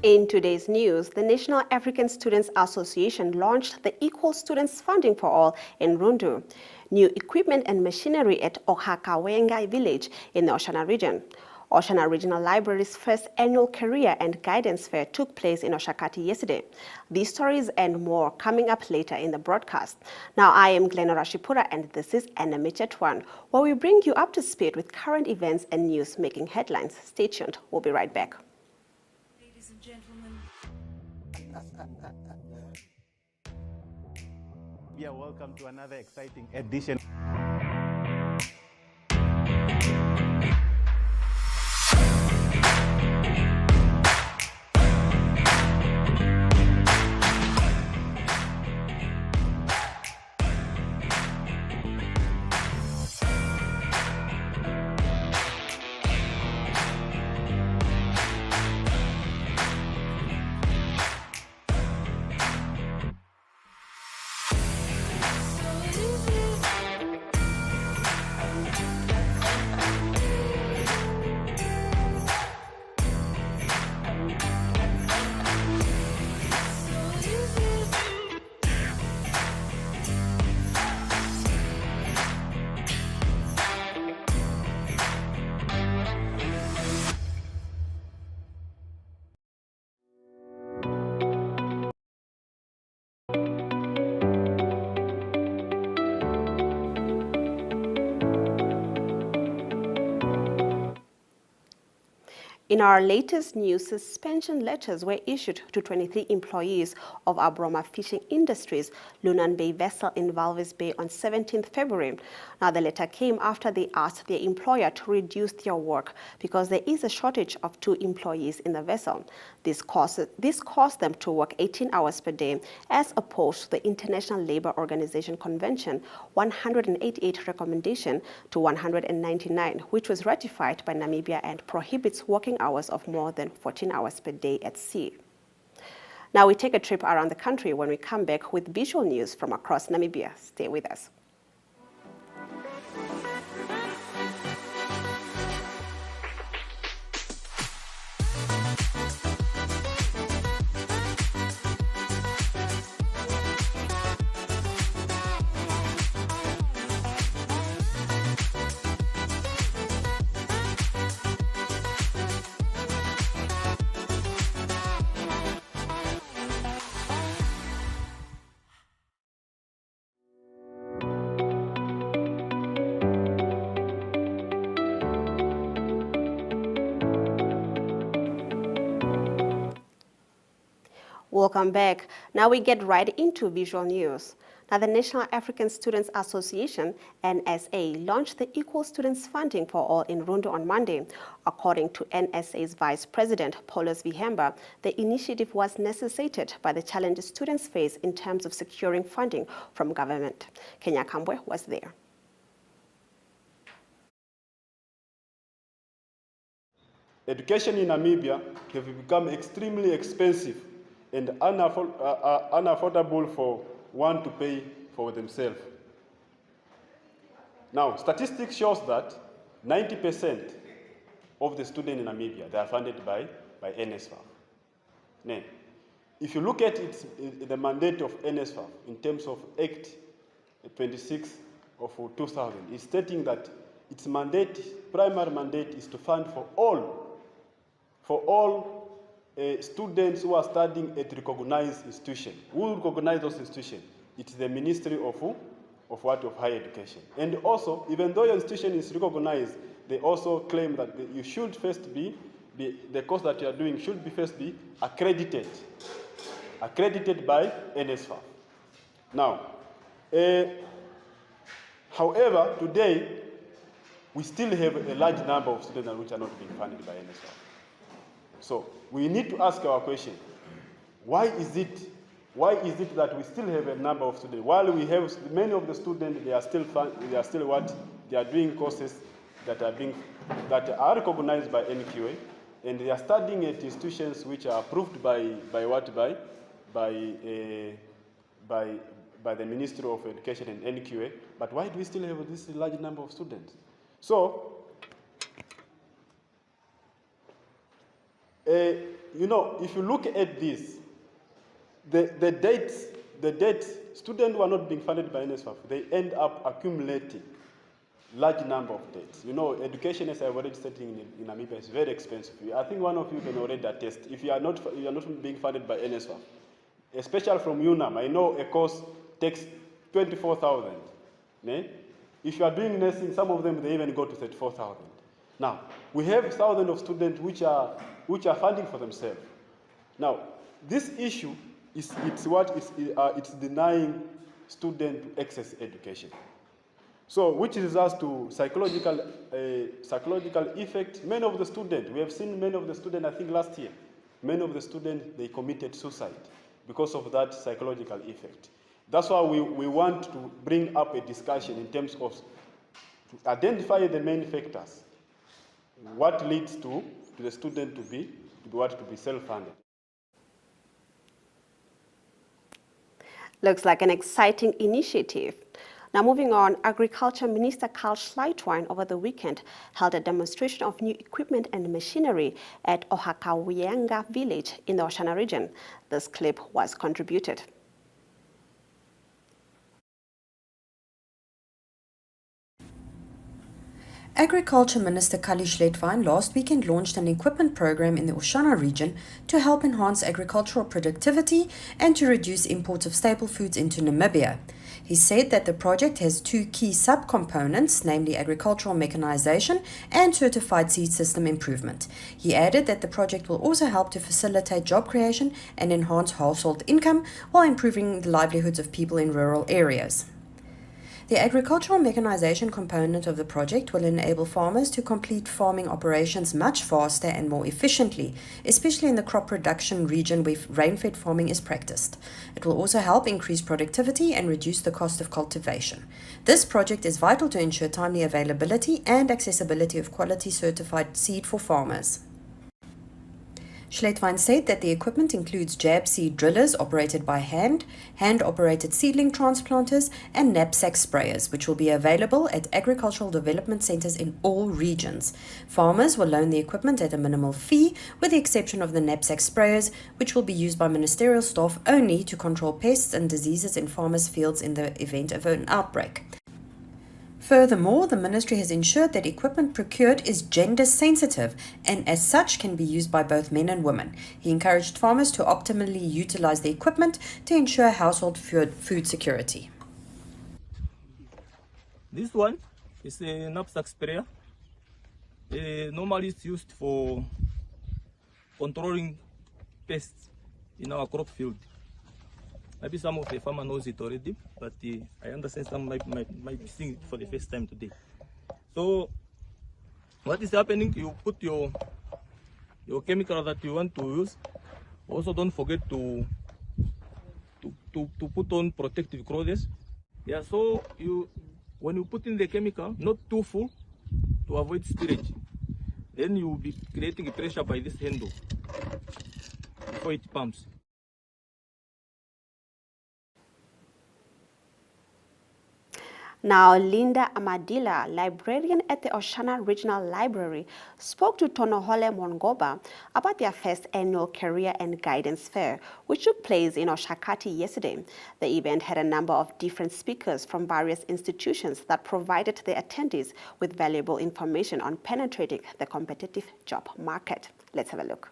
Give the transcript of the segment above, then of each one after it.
In today's news, the National African Students Association launched the Equal Students Funding for All in Rundu. New equipment and machinery at Ohakawenga village in the Oshana region. Oshana Regional Library's first annual career and guidance fair took place in Oshakati yesterday. These stories and more coming up later in the broadcast. Now I am Glenna Rashipura and this is NMH at 1, where we bring you up to speed with current events and news making headlines. Stay tuned, we'll be right back. Ladies and gentlemen. Yeah, welcome to another exciting edition. In our latest news, suspension letters were issued to 23 employees of our Broma Fishing Industries Lunan Bay vessel in Walvis Bay on 17th February. Now, the letter came after they asked their employer to reduce their work because there is a shortage of 2 employees in the vessel. This caused them to work 18 hours per day, as opposed to the International Labour Organization Convention 188 recommendation to 199, which was ratified by Namibia and prohibits working hours of more than 14 hours per day at sea. Now we take a trip around the country when we come back with visual news from across Namibia. Stay with us. Welcome back. Now we get right into visual news. Now, the National African Students Association, NSA, launched the Equal Students Funding for All in Rundu on Monday. According to NSA's Vice President, Paulus Vihemba, the initiative was necessitated by the challenges students face in terms of securing funding from government. Kenya Kambwe was there. Education in Namibia has become extremely expensive and unaffordable for one to pay for themselves. Now, statistics shows that 90% of the students in Namibia, they are funded by NSFAF. Now, if you look at the mandate of NSFAF in terms of Act 26 of 2000, it's stating that its mandate, primary mandate, is to fund for all students who are studying at recognized institutions. Who will recognize those institutions? It's the Ministry of Higher Education. And also, even though your institution is recognized, they also claim that you should first be the course that you are doing should be first be accredited by NSFAF. Now, however, today we still have a large number of students which are not being funded by NSFAF. So we need to ask our question: why is it that we still have a number of students, while we have many of the students, they are still doing courses that are recognized by NQA, and they are studying at institutions which are approved by the Ministry of Education and NQA. But why do we still have this large number of students? So you know, if you look at this, the dates, students who are not being funded by NSFAF, they end up accumulating large number of dates. You know, education, as I've already said in Namibia, is very expensive. I think one of you can already attest. If you are not being funded by NSFAF, especially from UNAM, I know a course takes 24,000. Ne? If you are doing nursing, some of them, they even go to 34,000. Now, we have thousands of students which are funding for themselves. Now, this issue it's denying students access education. So, which results to psychological effect. Many of the students, we have seen many of the students, I think last year, many of the students, they committed suicide because of that psychological effect. That's why we want to bring up a discussion in terms of to identify the main factors. What leads to the student to be self-funded. Looks like an exciting initiative. Now moving on, Agriculture Minister Carl Schleitwein over the weekend held a demonstration of new equipment and machinery at Ohakawienga village in the Oshana region. This clip was contributed. Agriculture Minister Kali Schleitwein last weekend launched an equipment program in the Oshana region to help enhance agricultural productivity and to reduce imports of staple foods into Namibia. He said that the project has two key subcomponents, namely agricultural mechanization and certified seed system improvement. He added that the project will also help to facilitate job creation and enhance household income while improving the livelihoods of people in rural areas. The agricultural mechanization component of the project will enable farmers to complete farming operations much faster and more efficiently, especially in the crop production region where rain-fed farming is practiced. It will also help increase productivity and reduce the cost of cultivation. This project is vital to ensure timely availability and accessibility of quality certified seed for farmers. Schleitwein said that the equipment includes jab seed drillers operated by hand-operated seedling transplanters, and knapsack sprayers, which will be available at agricultural development centers in all regions. Farmers will loan the equipment at a minimal fee, with the exception of the knapsack sprayers, which will be used by ministerial staff only to control pests and diseases in farmers' fields in the event of an outbreak. Furthermore, the ministry has ensured that equipment procured is gender sensitive and as such can be used by both men and women. He encouraged farmers to optimally utilize the equipment to ensure household food security. This one is a knapsack sprayer. Normally it's used for controlling pests in our crop field. Maybe some of the farmers knows it already, but I understand some might be seeing it for the first time today. So, what is happening? You put your chemical that you want to use. Also, don't forget to put on protective clothes. Yeah. So when you put in the chemical, not too full, to avoid spillage. Then you will be creating pressure by this handle before it pumps. Now, Linda Amadila, librarian at the Oshana Regional Library, spoke to Tonohole Mongoba about their first annual Career and Guidance Fair, which took place in Oshakati yesterday. The event had a number of different speakers from various institutions that provided the attendees with valuable information on penetrating the competitive job market. Let's have a look.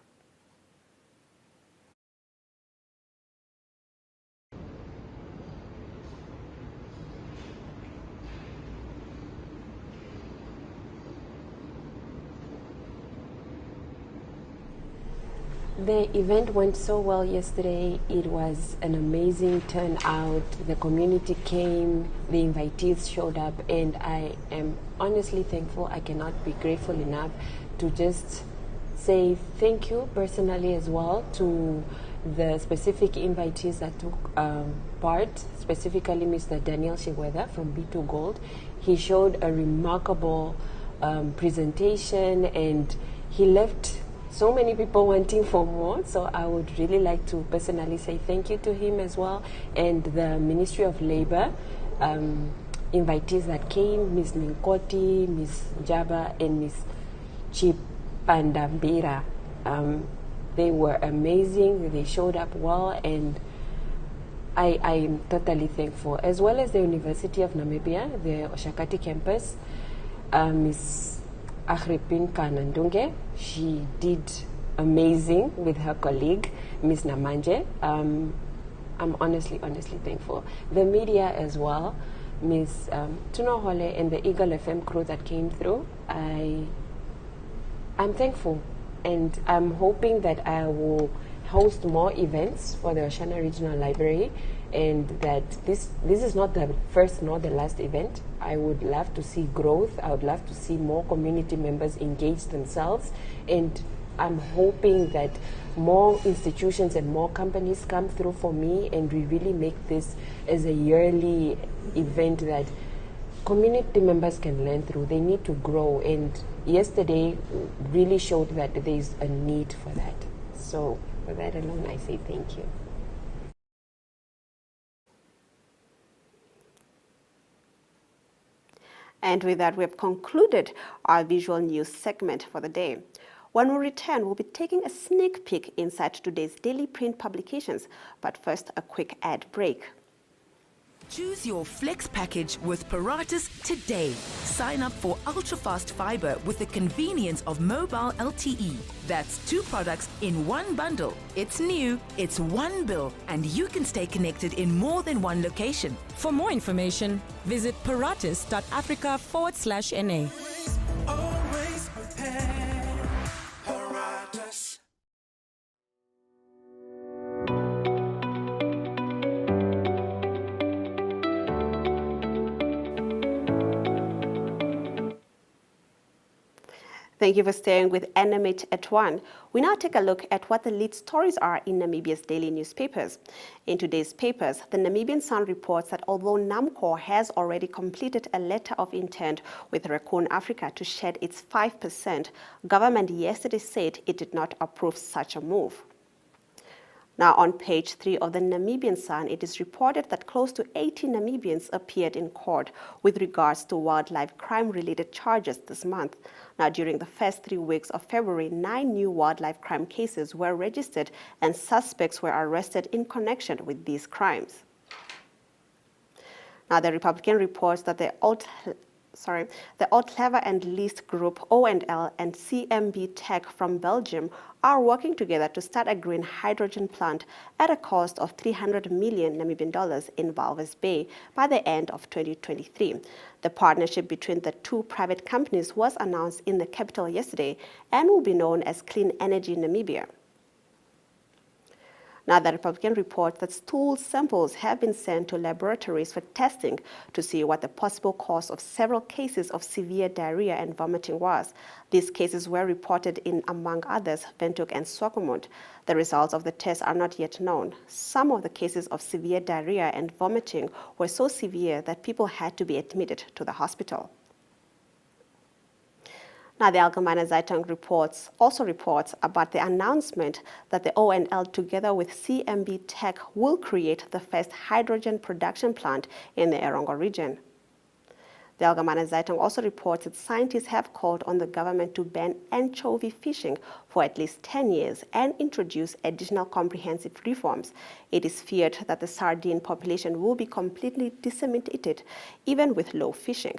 The event went so well yesterday. It was an amazing turnout. The community came, the invitees showed up, and I am honestly thankful. I cannot be grateful enough to just say thank you personally as well to the specific invitees that took part, specifically Mr. Daniel Shigweda from B2 Gold. He showed a remarkable presentation, and he left so many people wanting for more, so I would really like to personally say thank you to him as well, and the Ministry of Labor invitees that came, Ms. Ninkoti, Ms. Jaba, and Ms. Chipandambira. They were amazing. They showed up well, and I am totally thankful. As well as the University of Namibia, the Oshakati campus, Ms. Agrippine Kanandunge, she did amazing with her colleague, Ms. Namanje. I'm honestly thankful. The media as well, Ms. Tunohole and the Eagle FM crew that came through, I'm thankful. And I'm hoping that I will host more events for the Oshana Regional Library, and that this is not the first nor the last event. I would love to see growth. I would love to see more community members engage themselves, and I'm hoping that more institutions and more companies come through for me, and we really make this as a yearly event that community members can learn through. They need to grow, and yesterday really showed that there is a need for that. So for that alone, I say thank you. And with that, we have concluded our visual news segment for the day. When we return, we'll be taking a sneak peek inside today's daily print publications. But first, a quick ad break. Choose your Flex package with Paratus today. Sign up for ultra-fast fiber with the convenience of mobile LTE. That's 2 products in one bundle. It's new, it's one bill, and you can stay connected in more than one location. For more information, visit paratus.africa/NA. Always prepared. Paratus. Thank you for staying with NMH at 1. We now take a look at what the lead stories are in Namibia's daily newspapers. In today's papers, the Namibian Sun reports that although NAMCOR has already completed a letter of intent with Raccoon Africa to shed its 5%, government yesterday said it did not approve such a move. Now, on page 3 of the Namibian Sun, it is reported that close to 80 Namibians appeared in court with regards to wildlife crime-related charges this month. Now, during the first 3 weeks of February, 9 new wildlife crime cases were registered and suspects were arrested in connection with these crimes. Now, the Republican reports that the Oud-Clever and Least Group, O&L, and CMB Tech from Belgium are working together to start a green hydrogen plant at a cost of 300 million Namibian dollars in Walvis Bay by the end of 2023. The partnership between the 2 private companies was announced in the capital yesterday and will be known as Clean Energy Namibia. Now, the Republican reports that stool samples have been sent to laboratories for testing to see what the possible cause of several cases of severe diarrhea and vomiting was. These cases were reported in, among others, Windhoek and Swakopmund. The results of the tests are not yet known. Some of the cases of severe diarrhea and vomiting were so severe that people had to be admitted to the hospital. Now, the Allgemeine Zeitung also reports about the announcement that the O&L together with CMB Tech will create the first hydrogen production plant in the Erongo region. The Allgemeine Zeitung also reports that scientists have called on the government to ban anchovy fishing for at least 10 years and introduce additional comprehensive reforms. It is feared that the sardine population will be completely decimated, even with low fishing.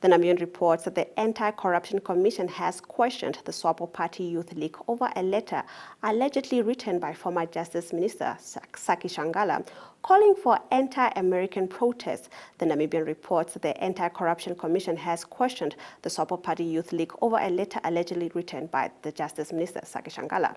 The Namibian reports that the Anti-Corruption Commission has questioned the SWAPO Party Youth League over a letter allegedly written by former Justice Minister Saki Shangala calling for anti-American protests. The Namibian reports that the Anti-Corruption Commission has questioned the SWAPO Party Youth League over a letter allegedly written by the Justice Minister Saki Shangala.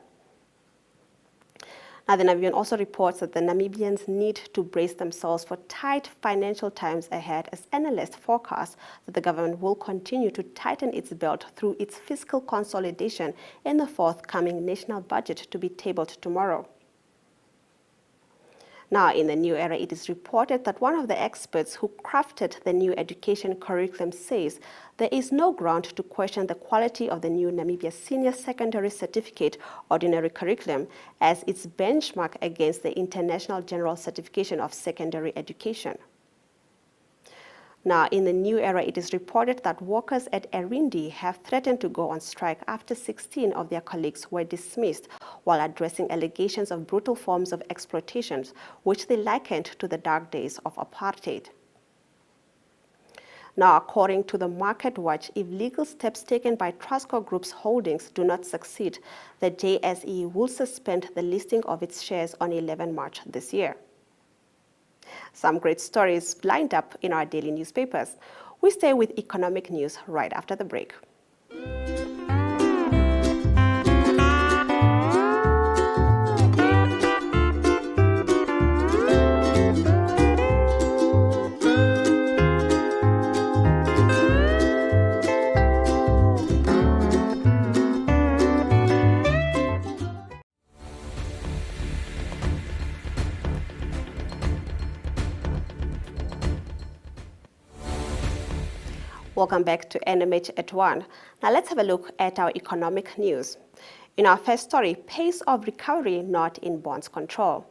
Now, the Namibian also reports that the Namibians need to brace themselves for tight financial times ahead as analysts forecast that the government will continue to tighten its belt through its fiscal consolidation in the forthcoming national budget to be tabled tomorrow. Now, in the new era, it is reported that one of the experts who crafted the new education curriculum says there is no ground to question the quality of the new Namibia Senior Secondary Certificate Ordinary Curriculum as its benchmark against the International General Certification of Secondary Education. Now, in the new era, it is reported that workers at Erindi have threatened to go on strike after 16 of their colleagues were dismissed while addressing allegations of brutal forms of exploitation, which they likened to the dark days of apartheid. Now, according to the Market Watch, if legal steps taken by Trustco Group's holdings do not succeed, the JSE will suspend the listing of its shares on 11 March this year. Some great stories lined up in our daily newspapers. We stay with economic news right after the break. Welcome back to NMH at 1. Now let's have a look at our economic news. In our first story, pace of recovery not in bonds control.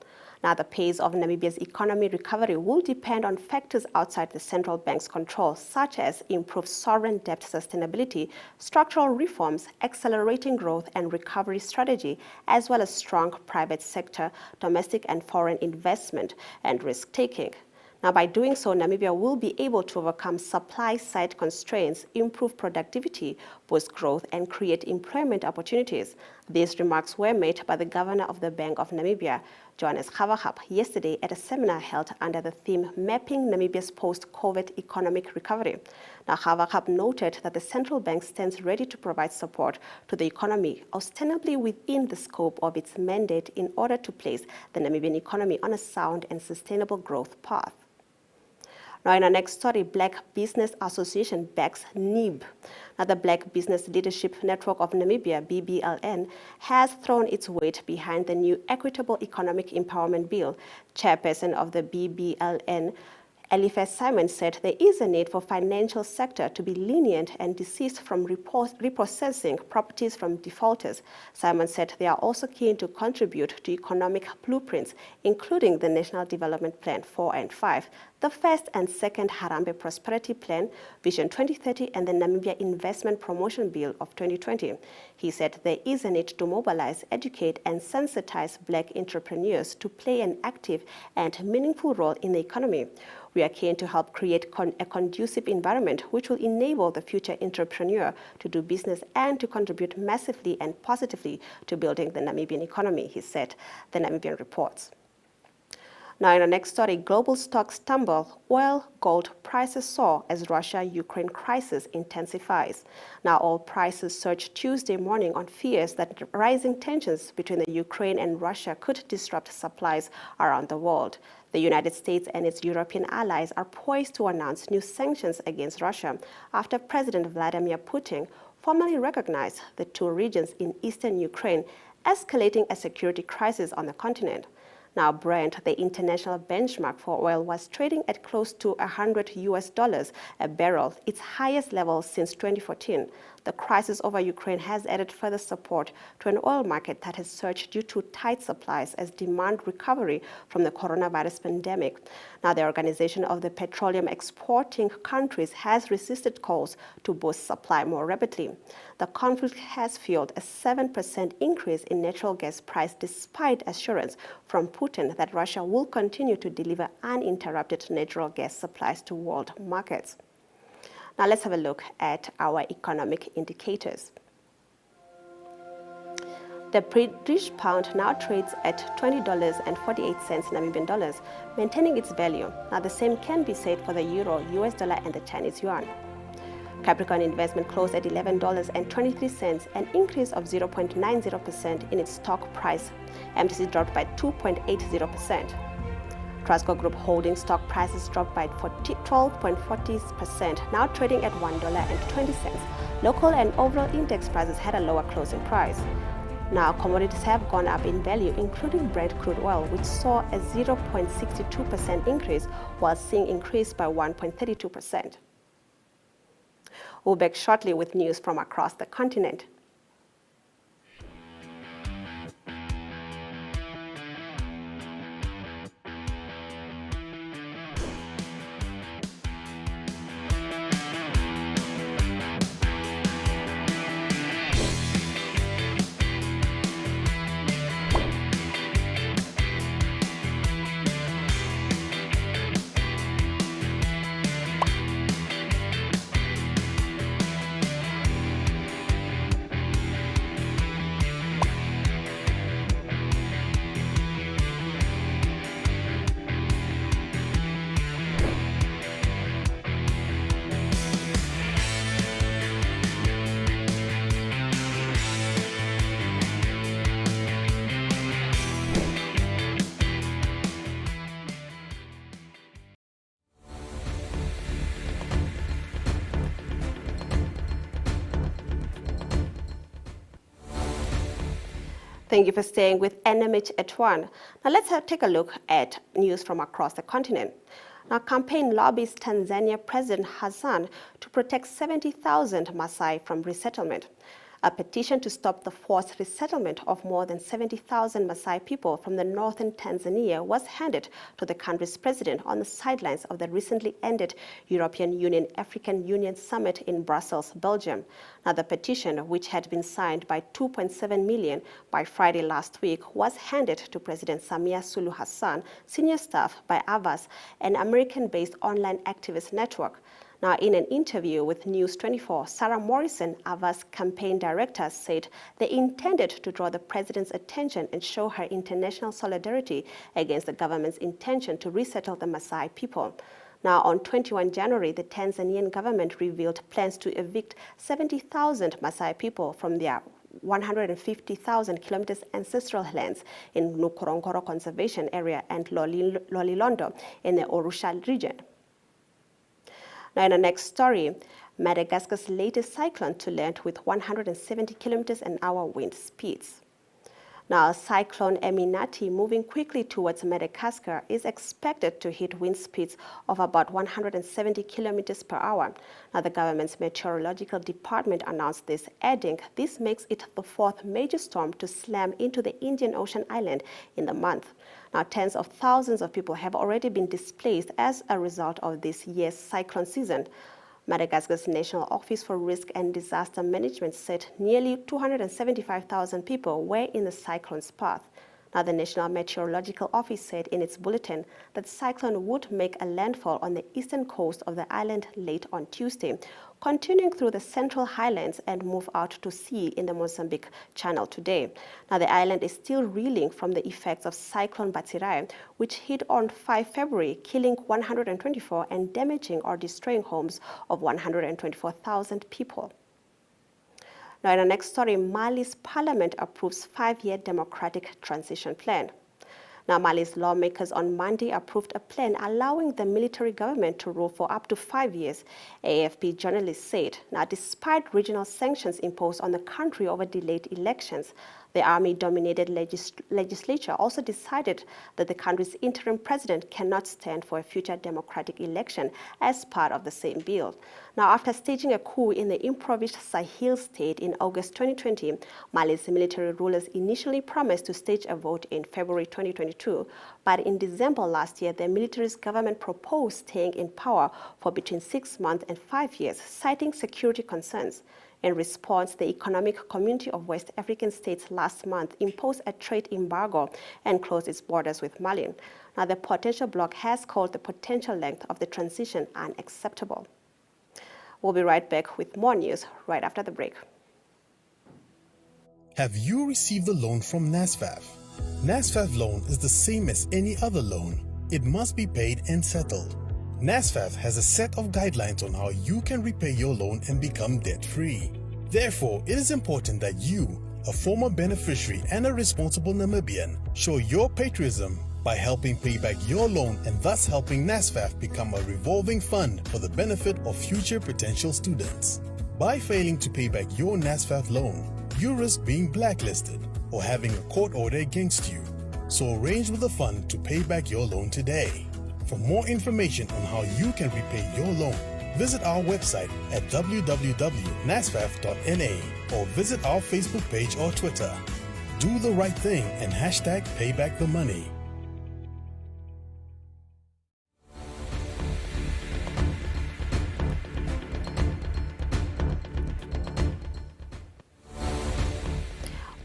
Now the pace of Namibia's economy recovery will depend on factors outside the central bank's control, such as improved sovereign debt sustainability, structural reforms, accelerating growth and recovery strategy, as well as strong private sector, domestic and foreign investment, and risk-taking. Now, by doing so, Namibia will be able to overcome supply-side constraints, improve productivity, boost growth, and create employment opportunities. These remarks were made by the governor of the Bank of Namibia, Johannes Gavagap, yesterday at a seminar held under the theme Mapping Namibia's Post-COVID Economic Recovery. Now, Gavagap noted that the central bank stands ready to provide support to the economy, ostensibly within the scope of its mandate in order to place the Namibian economy on a sound and sustainable growth path. Now, in our next story, Black Business Association backs NIB. Now, the Black Business Leadership Network of Namibia, BBLN, has thrown its weight behind the new Equitable Economic Empowerment Bill. Chairperson of the BBLN, Eliphas Simon, said there is a need for financial sector to be lenient and desist from repossessing properties from defaulters. Simon said they are also keen to contribute to economic blueprints, including the National Development Plan 4 and 5, the first and second Harambee Prosperity Plan, Vision 2030, and the Namibia Investment Promotion Bill of 2020. He said there is a need to mobilize, educate, and sensitize Black entrepreneurs to play an active and meaningful role in the economy. We are keen to help create a conducive environment which will enable the future entrepreneur to do business and to contribute massively and positively to building the Namibian economy, he said, the Namibian reports. Now, in our next story, global stocks tumble, oil, gold prices soar as Russia-Ukraine crisis intensifies. Now, oil prices surged Tuesday morning on fears that rising tensions between the Ukraine and Russia could disrupt supplies around the world. The United States and its European allies are poised to announce new sanctions against Russia after President Vladimir Putin formally recognized the two regions in eastern Ukraine, escalating a security crisis on the continent. Now, Brent, the international benchmark for oil, was trading at close to $100 a barrel, its highest level since 2014. The crisis over Ukraine has added further support to an oil market that has surged due to tight supplies as demand recovery from the coronavirus pandemic. Now, the Organization of the Petroleum Exporting Countries has resisted calls to boost supply more rapidly. The conflict has fueled a 7% increase in natural gas price despite assurance from Putin that Russia will continue to deliver uninterrupted natural gas supplies to world markets. Now let's have a look at our economic indicators. The British pound now trades at $20.48 Namibian dollars, maintaining its value. Now the same can be said for the euro, US dollar, and the Chinese yuan. Capricorn Investment closed at $11.23, an increase of 0.90% in its stock price. MTC dropped by 2.80%. Trustco Group holding stock prices dropped by 12.40%, now trading at $1.20. Local and overall index prices had a lower closing price. Now, commodities have gone up in value, including Brent crude oil, which saw a 0.62% increase, while zinc increased by 1.32%. We'll be back shortly with news from across the continent. Thank you for staying with NMH at 1. Now let's take a look at news from across the continent. Now, campaign lobbies Tanzania President Hassan to protect 70,000 Maasai from resettlement. A petition to stop the forced resettlement of more than 70,000 Maasai people from the northern Tanzania was handed to the country's president on the sidelines of the recently ended European Union-African Union Summit in Brussels, Belgium. Now, the petition, which had been signed by 2.7 million by Friday last week, was handed to President Samia Suluhu Hassan, senior staff by AVAS, an American-based online activist network. Now, in an interview with News 24, Sarah Morrison, AVA's campaign director, said they intended to draw the president's attention and show her international solidarity against the government's intention to resettle the Maasai people. Now, on 21 January, the Tanzanian government revealed plans to evict 70,000 Maasai people from their 150,000 kilometers ancestral lands in Ngorongoro Conservation Area and Lolilondo in the Arusha region. Now, in the next story, Madagascar's latest cyclone to land with 170 kilometers an hour wind speeds. Now, Cyclone Eminati, moving quickly towards Madagascar, is expected to hit wind speeds of about 170 kilometers per hour. Now, the government's meteorological department announced this, adding this makes it the fourth major storm to slam into the Indian Ocean island in the month. Now, tens of thousands of people have already been displaced as a result of this year's cyclone season. Madagascar's National Office for Risk and Disaster Management said nearly 275,000 people were in the cyclone's path. Now, the National Meteorological Office said in its bulletin that the cyclone would make a landfall on the eastern coast of the island late on Tuesday, continuing through the central highlands and move out to sea in the Mozambique Channel today. Now, the island is still reeling from the effects of Cyclone Batirai, which hit on 5 February, killing 124 and damaging or destroying homes of 124,000 people. Now, in our next story, Mali's parliament approves 5-year democratic transition plan. Now, Mali's lawmakers on Monday approved a plan allowing the military government to rule for up to 5 years, AFP journalists said. Now, despite regional sanctions imposed on the country over delayed elections, the army-dominated legislature also decided that the country's interim president cannot stand for a future democratic election as part of the same bill. Now, after staging a coup in the impoverished Sahel state in August 2020, Mali's military rulers initially promised to stage a vote in February 2022. But in December last year, the military's government proposed staying in power for between 6 months and 5 years, citing security concerns. In response, the Economic Community of West African States last month imposed a trade embargo and closed its borders with Mali. Now, the potential bloc has called the potential length of the transition unacceptable. We'll be right back with more news right after the break. Have you received a loan from NSFAF? NSFAF loan is the same as any other loan. It must be paid and settled. NSFAF has a set of guidelines on how you can repay your loan and become debt-free. Therefore, it is important that you, a former beneficiary and a responsible Namibian, show your patriotism by helping pay back your loan and thus helping NSFAF become a revolving fund for the benefit of future potential students. By failing to pay back your NSFAF loan, you risk being blacklisted or having a court order against you. So arrange with the fund to pay back your loan today. For more information on how you can repay your loan, visit our website at www.nasfaf.na or visit our Facebook page or Twitter. Do the right thing and #paybackthemoney.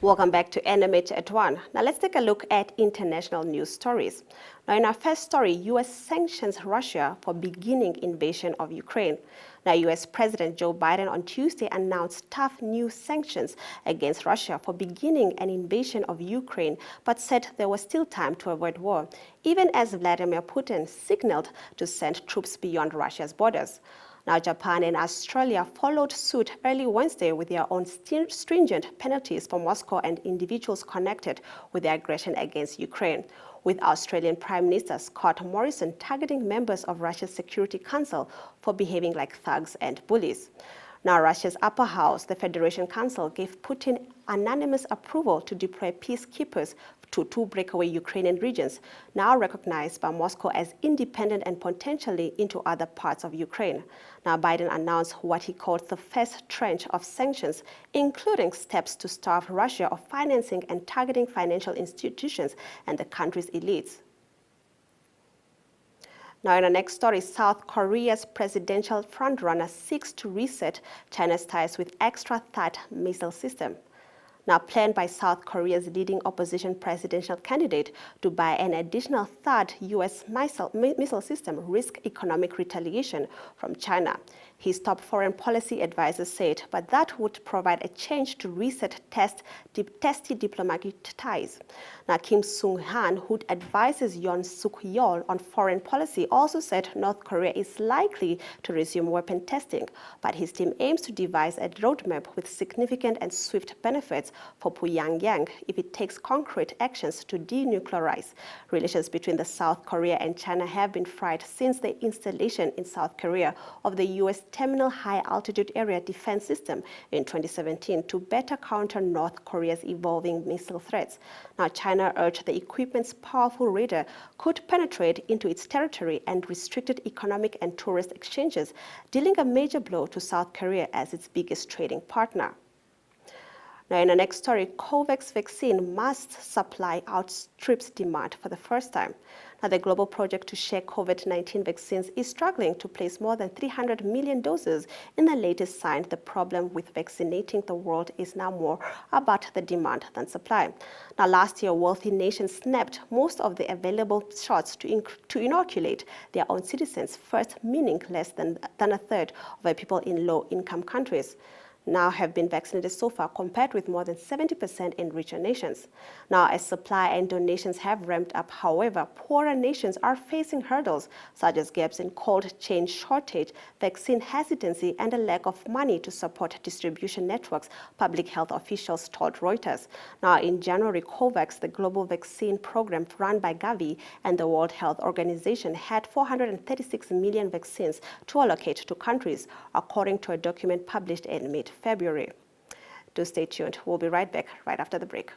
Welcome back to NMH at 1. Now let's take a look at international news stories. Now, in our first story, U.S. sanctions Russia for beginning invasion of Ukraine. Now, U.S. President Joe Biden on Tuesday announced tough new sanctions against Russia for beginning an invasion of Ukraine, but said there was still time to avoid war, even as Vladimir Putin signaled to send troops beyond Russia's borders. Now, Japan and Australia followed suit early Wednesday with their own stringent penalties for Moscow and individuals connected with the aggression against Ukraine, with Australian Prime Minister Scott Morrison targeting members of Russia's Security Council for behaving like thugs and bullies. Now, Russia's upper house, the Federation Council, gave Putin unanimous approval to deploy peacekeepers to 2 breakaway Ukrainian regions, now recognized by Moscow as independent and potentially into other parts of Ukraine. Now, Biden announced what he called the first tranche of sanctions, including steps to starve Russia of financing and targeting financial institutions and the country's elites. Now, in our next story, South Korea's presidential frontrunner seeks to reset China's ties with extra THAAD missile system. Now planned by South Korea's leading opposition presidential candidate to buy an additional THAAD U.S. missile system risk economic retaliation from China. His top foreign policy advisors said, but that would provide a chance to reset testy diplomatic ties. Now, Kim Sung-han, who advises Yoon Suk-yeol on foreign policy, also said North Korea is likely to resume weapon testing, but his team aims to devise a roadmap with significant and swift benefits for Pyongyang if it takes concrete actions to denuclearize. Relations between the South Korea and China have been frayed since the installation in South Korea of the U.S. Terminal High Altitude Area Defense System in 2017 to better counter North Korea's evolving missile threats. Now, China urged the equipment's powerful radar could penetrate into its territory and restricted economic and tourist exchanges, dealing a major blow to South Korea as its biggest trading partner. Now, in the next story, COVAX vaccine must supply outstrips demand for the first time. Now, the global project to share COVID-19 vaccines is struggling to place more than 300 million doses in the latest sign. The problem with vaccinating the world is now more about the demand than supply. Now, last year, wealthy nations snapped most of the available shots to inoculate their own citizens first, meaning less than a third of the people in low-income countries now have been vaccinated so far, compared with more than 70% in richer nations. Now, as supply and donations have ramped up, however, poorer nations are facing hurdles such as gaps in cold chain shortage, vaccine hesitancy, and a lack of money to support distribution networks, public health officials told Reuters. Now, in January, COVAX, the global vaccine program run by Gavi and the World Health Organization, had 436 million vaccines to allocate to countries, according to a document published in mid-February. Do stay tuned. We'll be right back right after the break.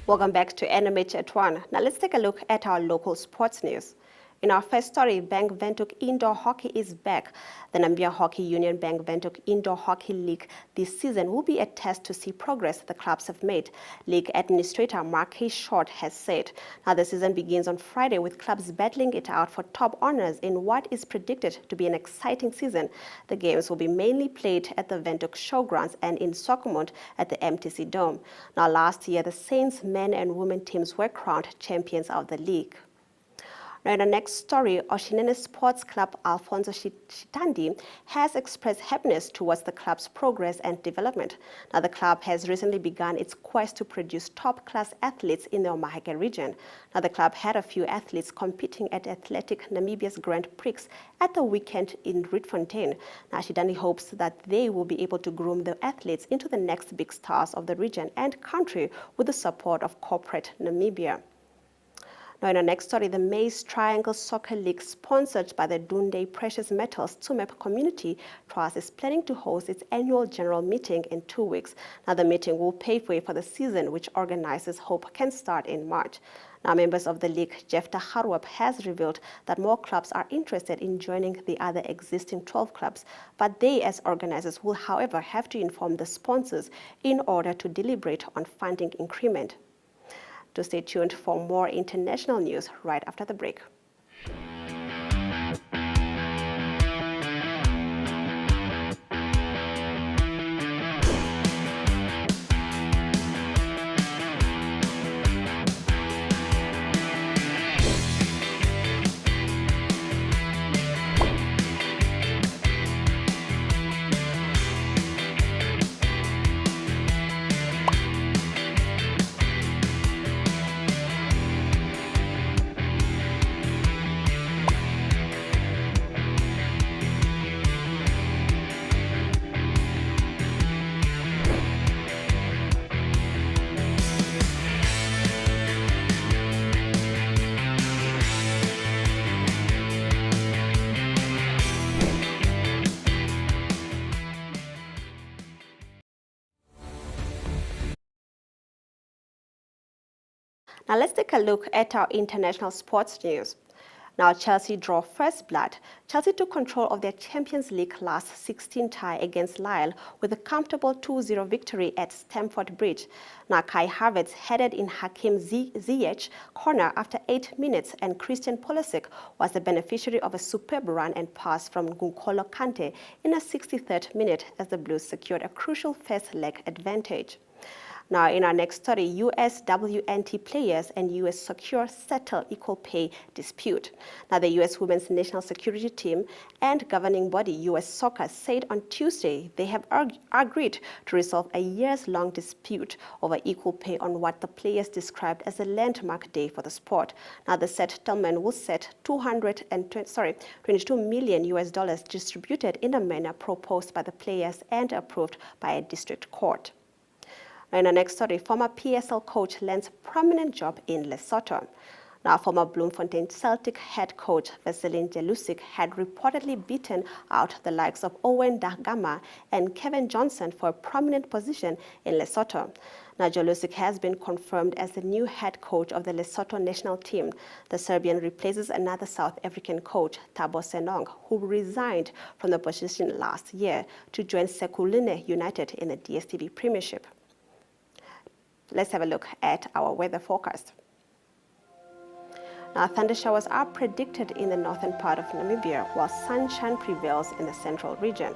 Welcome back to NMH at 1. Now let's take a look at our local sports news. In our first story, Bank Windhoek Indoor Hockey is back. The Namibia Hockey Union Bank Windhoek Indoor Hockey League this season will be a test to see progress the clubs have made. League administrator Marquis Short has said. Now the season begins on Friday with clubs battling it out for top honors in what is predicted to be an exciting season. The games will be mainly played at the Windhoek Showgrounds and in Swakopmund at the MTC Dome. Now last year, the Saints men and women teams were crowned champions of the league. Now, in the next story, Oshinene Sports Club Alfonso Shitandi has expressed happiness towards the club's progress and development. Now, the club has recently begun its quest to produce top-class athletes in the Omaheke region. Now, the club had a few athletes competing at Athletic Namibia's Grand Prix at the weekend in Rietfontein. Now, Shitandi hopes that they will be able to groom the athletes into the next big stars of the region and country with the support of corporate Namibia. Now, in our next story, the Maize Triangle Soccer League, sponsored by the Dundee Precious Metals Tsumeb Community Trust, is planning to host its annual general meeting in 2 weeks. Now, the meeting will pave way for the season, which organizers hope can start in March. Now, members of the league, Jefta Harwab, has revealed that more clubs are interested in joining the other existing 12 clubs, but they, as organizers, will, however, have to inform the sponsors in order to deliberate on funding increment. To stay tuned for more international news right after the break. Now let's take a look at our international sports news. Now, Chelsea draw first blood. Chelsea took control of their Champions League last 16 tie against Lille with a comfortable 2-0 victory at Stamford Bridge. Now, Kai Havertz headed in Hakim Ziyech corner after 8 minutes, and Christian Pulisic was the beneficiary of a superb run and pass from N'Golo Kante in the 63rd minute as the Blues secured a crucial first leg advantage. Now, in our next story, U.S. WNT players and U.S. Secure settle equal pay dispute. Now, the U.S. Women's National Security Team and governing body U.S. Soccer said on Tuesday they have agreed to resolve a years-long dispute over equal pay on what the players described as a landmark day for the sport. Now, the settlement will set $22 million US distributed in a manner proposed by the players and approved by a district court. In our next story, former PSL coach lands prominent job in Lesotho. Now, former Bloemfontein Celtic head coach Veselin Jelusic had reportedly beaten out the likes of Owen Dagama and Kevin Johnson for a prominent position in Lesotho. Now, Jelusic has been confirmed as the new head coach of the Lesotho national team. The Serbian replaces another South African coach, Thabo Senong, who resigned from the position last year to join Sekulune United in the DStv Premiership. Let's have a look at our weather forecast. Now, thunder showers are predicted in the northern part of Namibia, while sunshine prevails in the central region.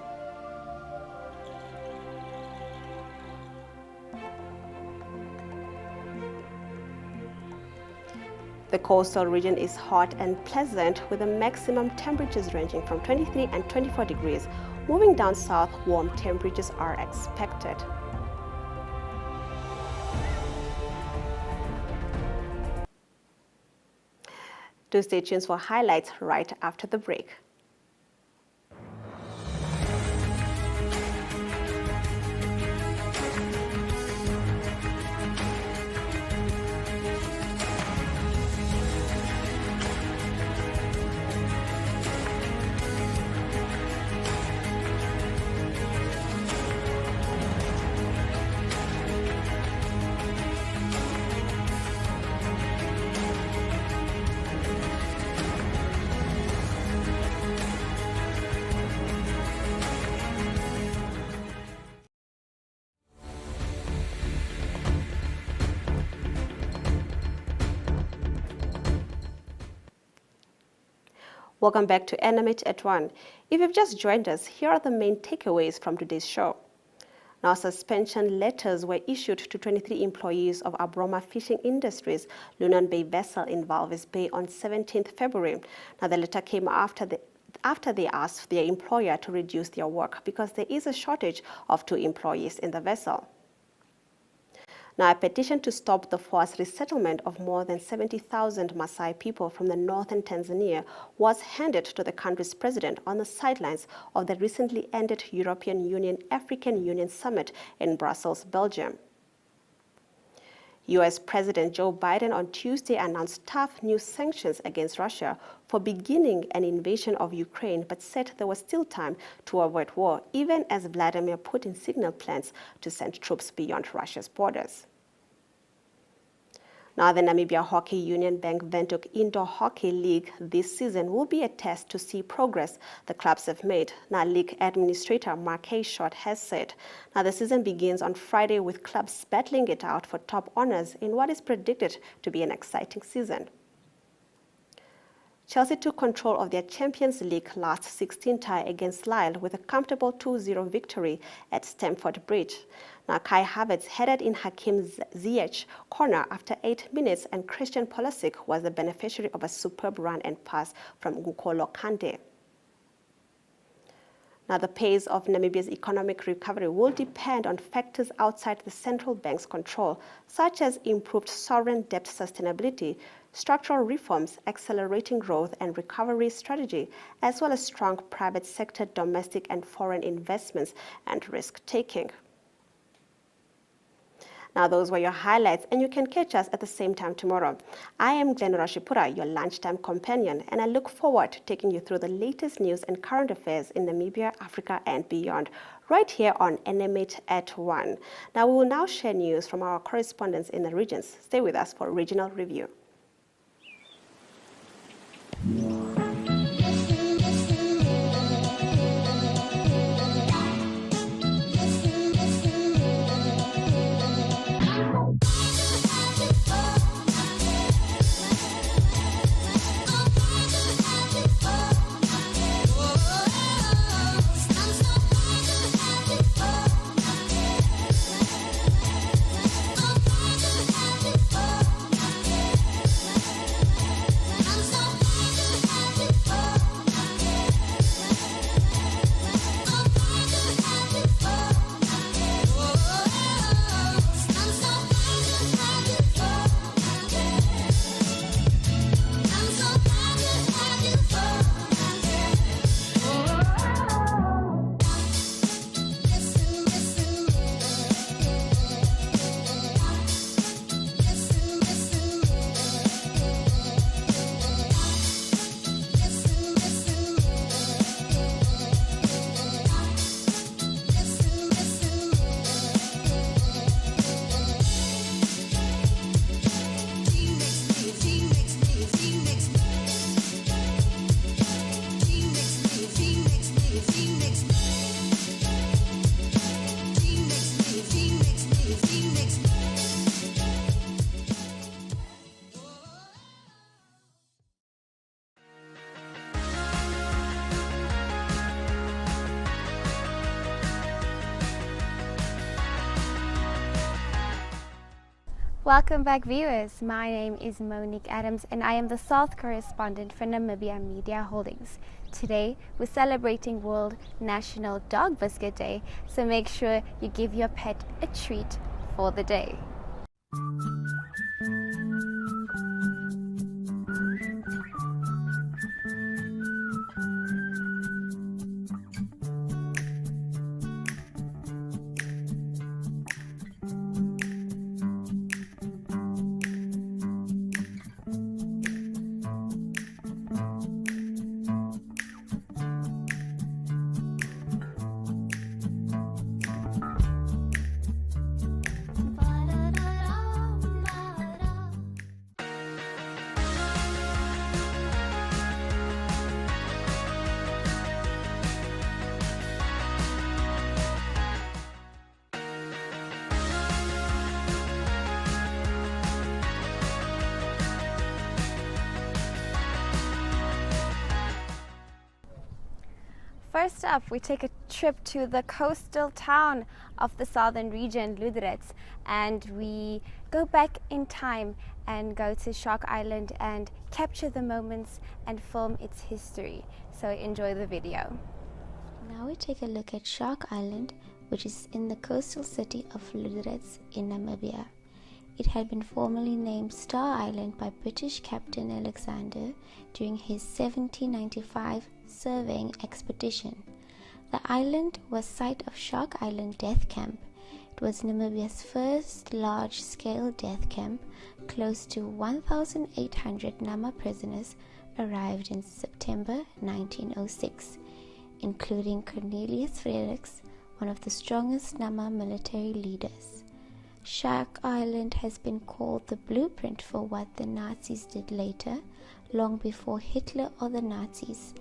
The coastal region is hot and pleasant, with the maximum temperatures ranging from 23 and 24 degrees. Moving down south, warm temperatures are expected. Do stay tuned for highlights right after the break. Welcome back to NMH at 1. If you've just joined us, here are the main takeaways from today's show. Now, suspension letters were issued to 23 employees of Abroma Fishing Industries, Lunan Bay vessel in Walvis Bay on 17th February. Now, the letter came after they asked their employer to reduce their work because there is a shortage of 2 employees in the vessel. Now, a petition to stop the forced resettlement of more than 70,000 Maasai people from the northern Tanzania was handed to the country's president on the sidelines of the recently ended European Union-African Union Summit in Brussels, Belgium. U.S. President Joe Biden on Tuesday announced tough new sanctions against Russia for beginning an invasion of Ukraine, but said there was still time to avoid war, even as Vladimir Putin signaled plans to send troops beyond Russia's borders. Now, the Namibia Hockey Union Bank Windhoek Indoor Hockey League this season will be a test to see progress the clubs have made. Now, league administrator Mark Hayshot has said. Now, the season begins on Friday with clubs battling it out for top honors in what is predicted to be an exciting season. Chelsea took control of their Champions League last 16 tie against Lille with a comfortable 2-0 victory at Stamford Bridge. Now, Kai Havertz headed in Hakim Ziyech corner after 8 minutes, and Christian Pulisic was the beneficiary of a superb run and pass from N'Golo Kante. Now, the pace of Namibia's economic recovery will depend on factors outside the central bank's control, such as improved sovereign debt sustainability, structural reforms, accelerating growth and recovery strategy, as well as strong private sector, domestic and foreign investments and risk-taking. Now, those were your highlights, and you can catch us at the same time tomorrow. I am Glenn Rashipura, your lunchtime companion, and I look forward to taking you through the latest news and current affairs in Namibia, Africa, and beyond, right here on NMH at 1. Now, we will now share news from our correspondents in the regions. Stay with us for regional review. Welcome back, viewers. My name is Monique Adams and I am the South Correspondent for Namibia Media Holdings. Today, we're celebrating World National Dog Biscuit Day, so make sure you give your pet a treat for the day. First up, we take a trip to the coastal town of the southern region, Lüderitz, and we go back in time and go to Shark Island and capture the moments and film its history. So enjoy the video. Now we take a look at Shark Island, which is in the coastal city of Lüderitz in Namibia. It had been formerly named Star Island by British Captain Alexander during his 1795 surveying expedition. The island was site of Shark Island Death Camp. It was Namibia's first large-scale death camp. Close to 1,800 Nama prisoners arrived in September 1906, including Cornelius Fredericks, one of the strongest Nama military leaders. Shark Island has been called the blueprint for what the Nazis did later, long before Hitler or the Nazis.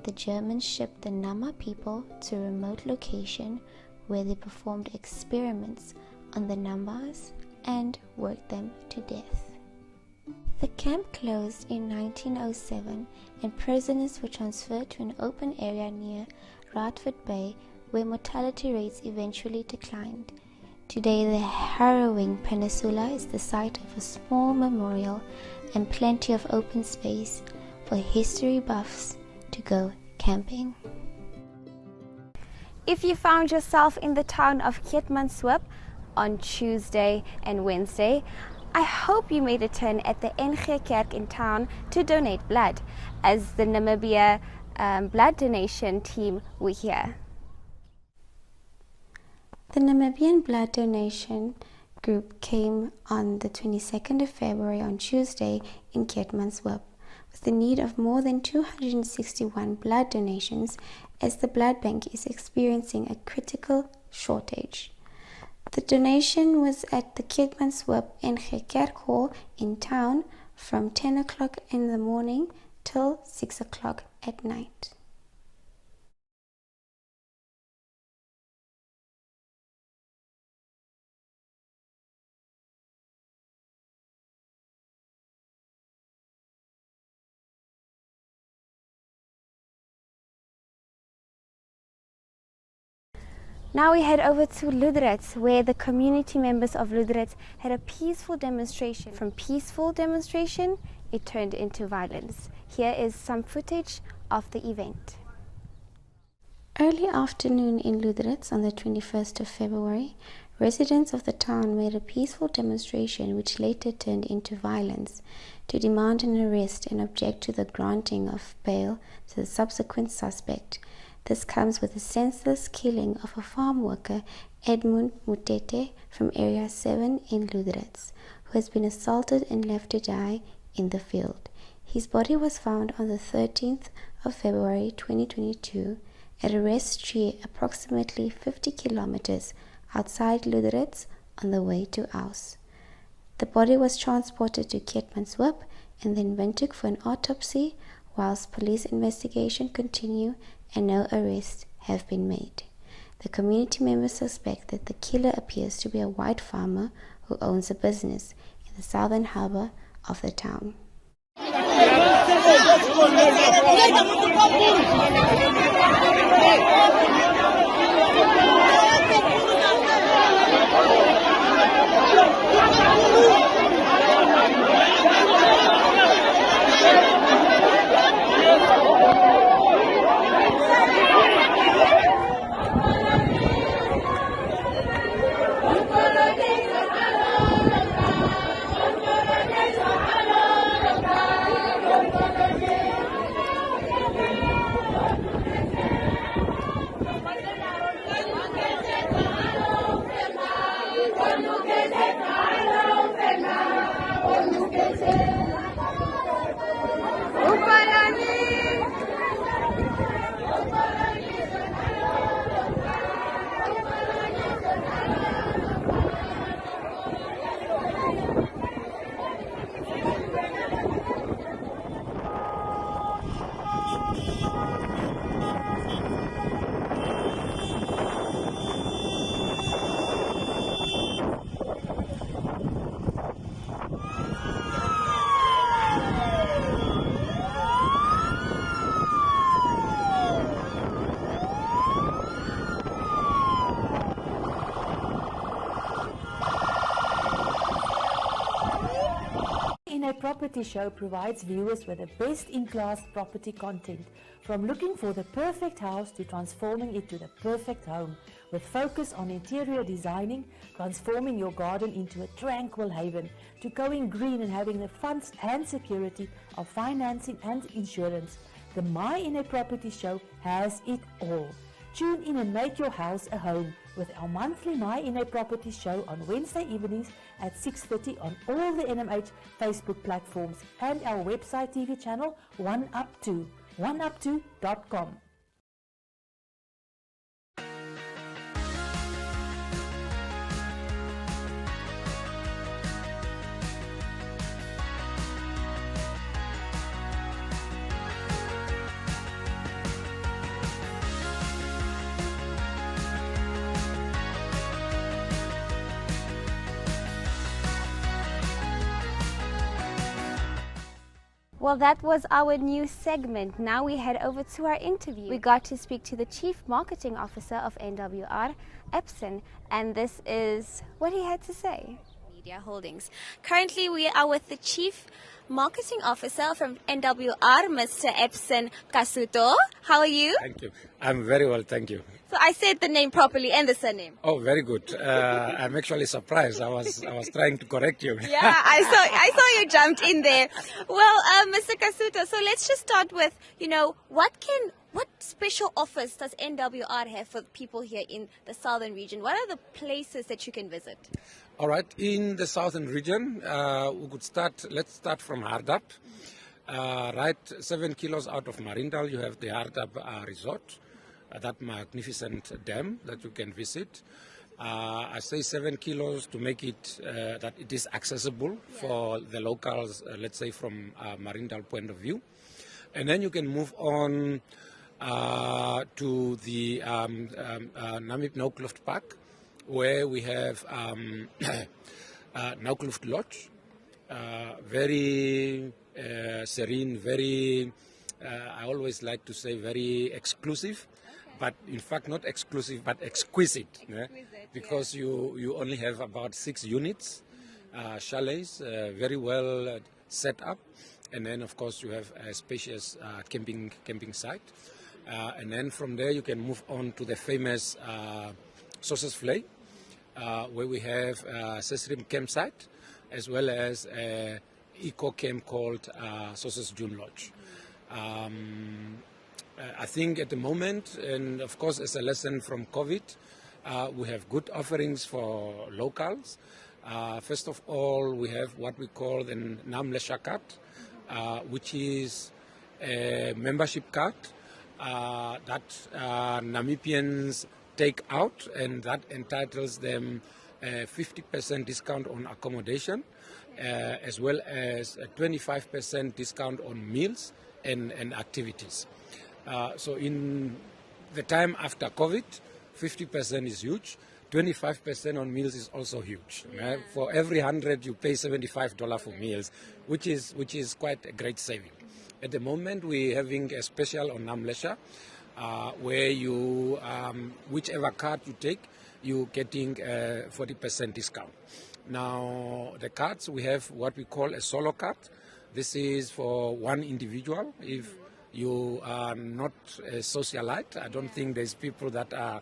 The Germans shipped the Nama people to a remote location where they performed experiments on the Namas and worked them to death. The camp closed in 1907 and prisoners were transferred to an open area near Radford Bay where mortality rates eventually declined. Today, the harrowing peninsula is the site of a small memorial and plenty of open space for history buffs to go camping. If you found yourself in the town of Keetmanshoop on Tuesday and Wednesday, I hope you made a turn at the NG Kerk in town to donate blood, as the Namibia blood donation team were here. The Namibian blood donation group came on the 22nd of February on Tuesday in Keetmanshoop with the need of more than 261 blood donations as the blood bank is experiencing a critical shortage. The donation was at the Keetmanshoop NG Kerk Hall in town from 10 o'clock in the morning till 6 o'clock at night. Now we head over to Lüderitz, where the community members of Lüderitz had a peaceful demonstration. From peaceful demonstration, it turned into violence. Here is some footage of the event. Early afternoon in Lüderitz on the 21st of February, residents of the town made a peaceful demonstration which later turned into violence to demand an arrest and object to the granting of bail to the subsequent suspect. This comes with the senseless killing of a farm worker, Edmund Mutete, from Area 7 in Lüderitz, who has been assaulted and left to die in the field. His body was found on the 13th of February 2022 at a rest tree approximately 50 kilometers outside Lüderitz on the way to Aus. The body was transported to Keetmanshoop and then Windhoek for an autopsy, whilst police investigation continue and no arrests have been made. The community members suspect that the killer appears to be a white farmer who owns a business in the southern harbour of the town. Property Show provides viewers with the best-in-class property content, from looking for the perfect house to transforming it to the perfect home, with focus on interior designing, transforming your garden into a tranquil haven, to going green and having the funds and security of financing and insurance. The My In a Property Show has it all. Tune in and make your house a home with our monthly My In a Property Show on Wednesday evenings at 6:30 on all the NMH Facebook platforms and our website TV channel 1up2, 1up2.com. Well, that was our new segment. Now we head over to our interview. We got to speak to the Chief Marketing Officer of NWR, Epson, and this is what he had to say. Media Holdings. Currently, we are with the Chief Marketing Officer from NWR, Mr. Epson Kasuto. How are you? Thank you. I'm very well, thank you. So I said the name properly and the surname. Oh, very good. I'm actually surprised. I was trying to correct you. Yeah, I saw you jumped in there. Well, Mr. Kasuto, so let's just start with, what special offers does NWR have for people here in the southern region? What are the places that you can visit? All right. In the southern region, let's start from Hardap. Right 7 kilos out of Marindal, you have the Hardap Resort. That magnificent dam that you can visit. I say 7 kilos to make it that it is accessible for the locals, let's say from Marindal point of view. And then you can move on to the Namib Naukluft Park, where we have Naukluft Lodge. Very serene, very, I always like to say very exclusive. But in fact, not exclusive, but exquisite. Because you only have about 6 units, chalets, very well set up. And then, of course, you have a spacious camping site. And then from there, you can move on to the famous Sauces Flay, where we have a Sesrim campsite, as well as an eco camp called Sauces Dune Lodge. I think at the moment, and of course as a lesson from COVID, we have good offerings for locals. First of all, we have what we call the Namlesha card, which is a membership card that Namibians take out, and that entitles them a 50% discount on accommodation, as well as a 25% discount on meals and activities. So in the time after COVID, 50% is huge. 25% on meals is also huge. Yeah. For every 100, you pay $75 for meals, which is quite a great saving. At the moment, we're having a special on Namlesha, where you, whichever card you take, you're getting a 40% discount. Now, the cards, we have what we call a solo card. This is for one individual. If you are not a socialite, I don't think there's people that are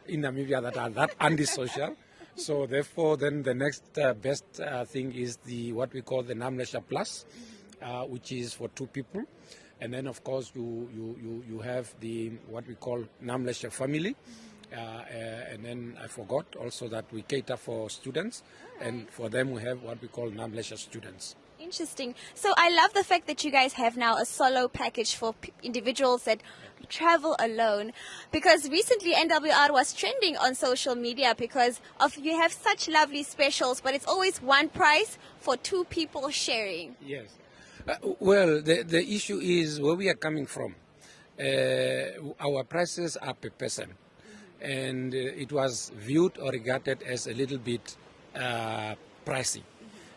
in Namibia that are that antisocial. So therefore, then the next best thing is what we call the Namlesha Plus, which is for 2 people. And then, of course, you have what we call Namlesha Family. And then I forgot also that we cater for students. Right. And for them, we have what we call Namlesha Students. Interesting. So I love the fact that you guys have now a solo package for individuals that travel alone, because recently NWR was trending on social media because of you have such lovely specials, but it's always one price for 2 people sharing. Yes. Well, the issue is where we are coming from. Our prices are per person, and it was viewed or regarded as a little bit pricey.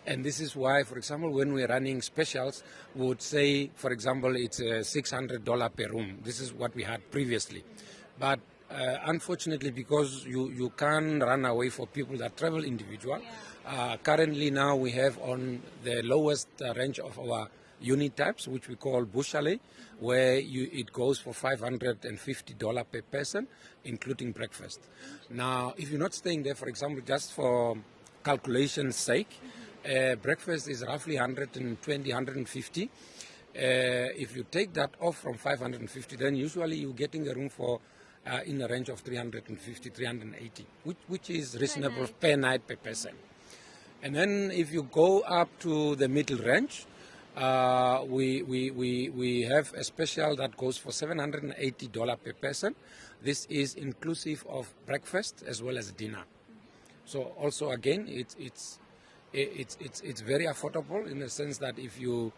And this is why, for example, when we're running specials, we would say, for example, it's $600 per room. This is what we had previously. But Unfortunately, because you can't run away for people that travel individual. Currently now we have on the lowest range of our unit types, which we call bush chalet, where it goes for $550 per person, including breakfast. Now, if you're not staying there, for example, just for calculation's sake, breakfast is roughly 120, 150. If you take that off from 550, then usually you're getting a room for in the range of 350, 380, which is reasonable per night per person. And then if you go up to the middle range, we have a special that goes for $780 per person. This is inclusive of breakfast as well as dinner. So also again, it's very affordable in the sense that if you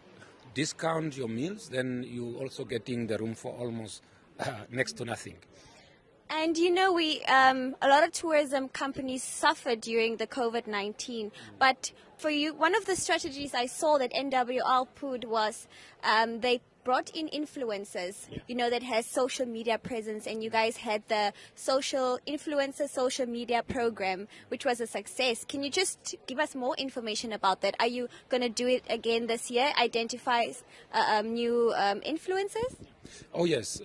discount your meals, then you're also getting the room for almost next to nothing. And you know, a lot of tourism companies suffered during the COVID-19. But for you, one of the strategies I saw that NWL put was they brought in influencers, you know, that has social media presence, and you guys had the social influencer social media program, which was a success. Can you just give us more information about that? Are you going to do it again this year, identify new influencers? Oh, yes.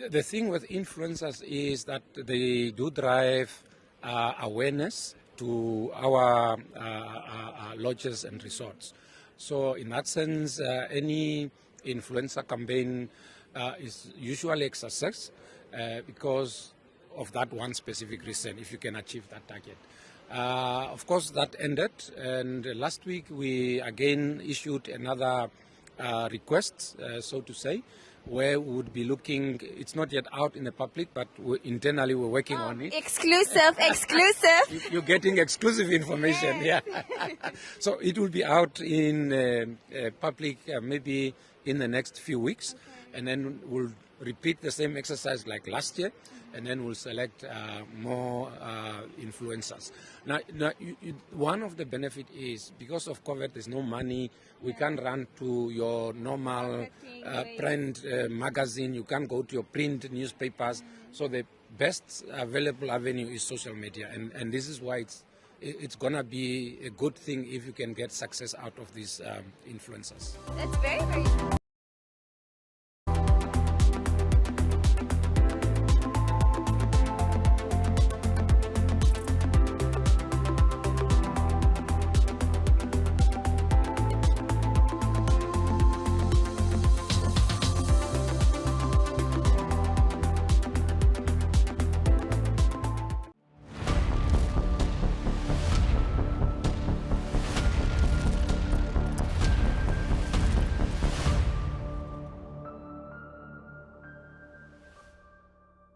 The thing with influencers is that they do drive awareness to our lodges and resorts. So in that sense, any influencer campaign is usually a success because of that one specific reason, if you can achieve that target. Of course, that ended, and last week we again issued another request, so to say, where we would be looking. It's not yet out in the public, but internally we're working on it. Exclusive. You're getting exclusive information. Yeah. So it will be out in public maybe in the next few weeks, and then we'll repeat the same exercise like last year, and then we'll select more influencers. Now one of the benefits is because of COVID, there's no money. We can't run to your normal print magazine. You can't go to your print newspapers. So the best available avenue is social media, and this is why it's gonna be a good thing if you can get success out of these influencers. That's very, very true.